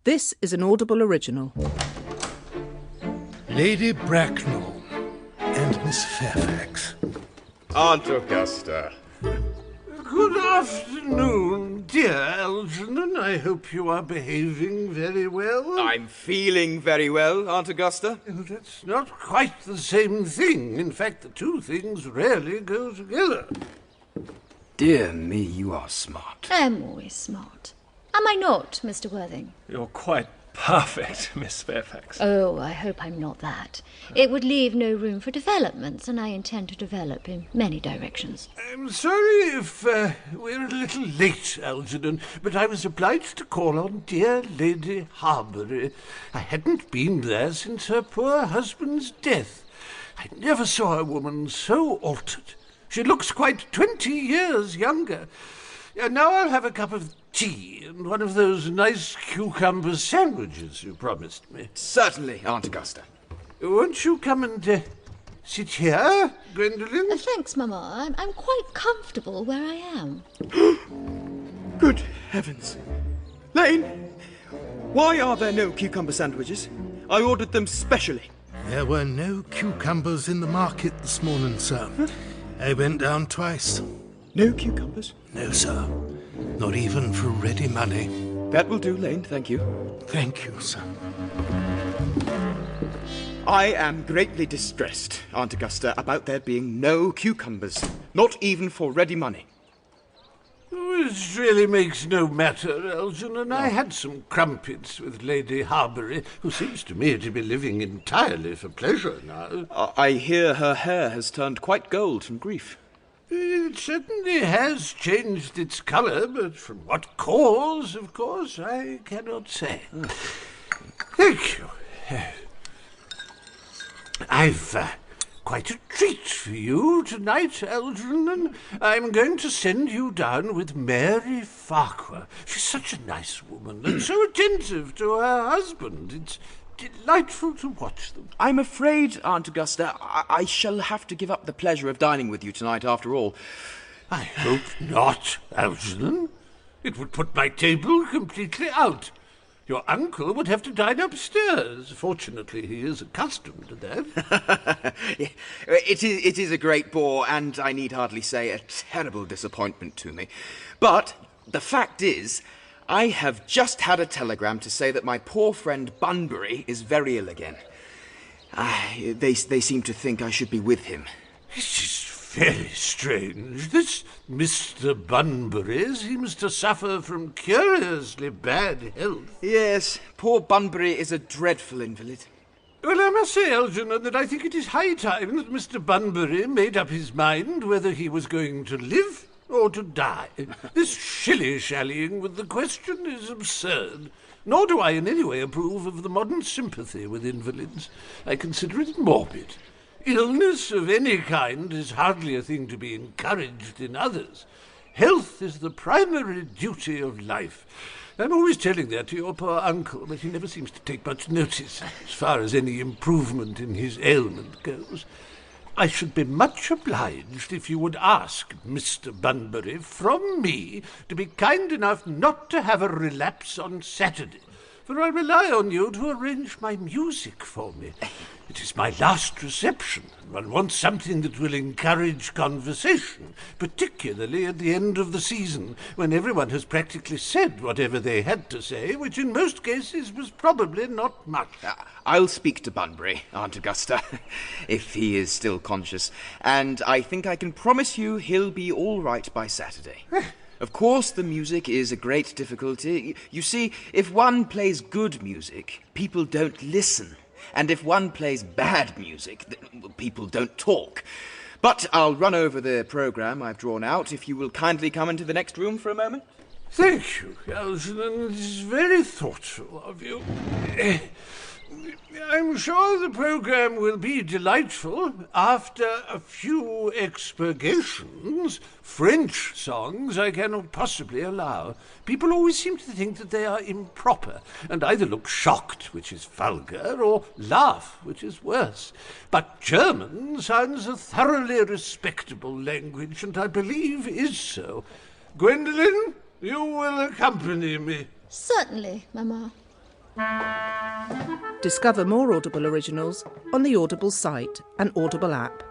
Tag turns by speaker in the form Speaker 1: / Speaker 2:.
Speaker 1: This is an Audible original.
Speaker 2: Lady Bracknell and Miss Fairfax.
Speaker 3: Aunt Augusta.
Speaker 4: Good afternoon, dear Algernon. I hope you are behaving very well.
Speaker 3: I'm feeling very well, Aunt Augusta.
Speaker 4: That's not quite the same thing. In fact, the two things rarely go together.
Speaker 3: Dear me, you are smart.
Speaker 5: I'm always smart. Am I not, Mr. Worthing?
Speaker 2: You're quite perfect, Miss Fairfax.
Speaker 5: Oh, I hope I'm not that. It would leave no room for developments, and I intend to develop in many directions.
Speaker 4: I'm sorry if we're a little late, Algernon, but I was obliged to call on dear Lady Harbury. I hadn't been there since her poor husband's death. I never saw a woman so altered. She looks quite 20 years younger. Now I'll have a cup of tea and one of those nice cucumber sandwiches you promised me.
Speaker 3: Certainly, Aunt Augusta.
Speaker 4: Won't you come and sit here, Gwendolen?
Speaker 5: Thanks, Mamma. I'm quite comfortable where I am.
Speaker 3: Good heavens. Lane, why are there no cucumber sandwiches? I ordered them specially.
Speaker 2: There were no cucumbers in the market this morning, sir. I went down twice.
Speaker 3: No cucumbers?
Speaker 2: No, sir. Not even for ready money.
Speaker 3: That will do, Lane, thank you.
Speaker 2: Thank you, sir.
Speaker 3: I am greatly distressed, Aunt Augusta, about there being no cucumbers. Not even for ready money.
Speaker 4: It really makes no matter, Algernon. I had some crumpets with Lady Harbury, who seems to me to be living entirely for pleasure now.
Speaker 3: I hear her hair has turned quite gold from grief.
Speaker 4: It certainly has changed its colour, but from what cause, of course, I cannot say. Thank you. I've quite a treat for you tonight, Algernon. I'm going to send you down with Mary Farquhar. She's such a nice woman and so attentive to her husband. It's delightful to watch them.
Speaker 3: I'm afraid, Aunt Augusta, I shall have to give up the pleasure of dining with you tonight after all.
Speaker 4: I hope not, Algernon. It would put my table completely out. Your uncle would have to dine upstairs. Fortunately, he is accustomed to that.
Speaker 3: It is a great bore, and I need hardly say a terrible disappointment to me. But the fact is, I have just had a telegram to say that my poor friend Bunbury is very ill again. They seem to think I should be with him.
Speaker 4: This is very strange. This Mr. Bunbury seems to suffer from curiously bad health.
Speaker 3: Yes, poor Bunbury is a dreadful invalid.
Speaker 4: Well, I must say, Algernon, that I think it is high time that Mr. Bunbury made up his mind whether he was going to live or to die. This shilly-shallying with the question is absurd. Nor do I in any way approve of the modern sympathy with invalids. I consider it morbid. Illness of any kind is hardly a thing to be encouraged in others. Health is the primary duty of life. I'm always telling that to your poor uncle, but he never seems to take much notice as far as any improvement in his ailment goes. I should be much obliged if you would ask Mr. Bunbury from me to be kind enough not to have a relapse on Saturday, for I rely on you to arrange my music for me. It is my last reception, and one wants something that will encourage conversation, particularly at the end of the season, when everyone has practically said whatever they had to say, which in most cases was probably not much.
Speaker 3: I'll speak to Bunbury, Aunt Augusta, if he is still conscious, and I think I can promise you he'll be all right by Saturday. Of course, the music is a great difficulty. You see, if one plays good music, people don't listen. And if one plays bad music, people don't talk. But I'll run over the programme I've drawn out, if you will kindly come into the next room for a moment.
Speaker 4: Thank you, Algernon. It is very thoughtful of you. I'm sure the programme will be delightful. After a few expurgations, French songs I cannot possibly allow. People always seem to think that they are improper, and either look shocked, which is vulgar, or laugh, which is worse. But German sounds a thoroughly respectable language, and I believe is so. Gwendolen, you will accompany me.
Speaker 5: Certainly, Mamma.
Speaker 1: Discover more Audible originals on the Audible site and Audible app.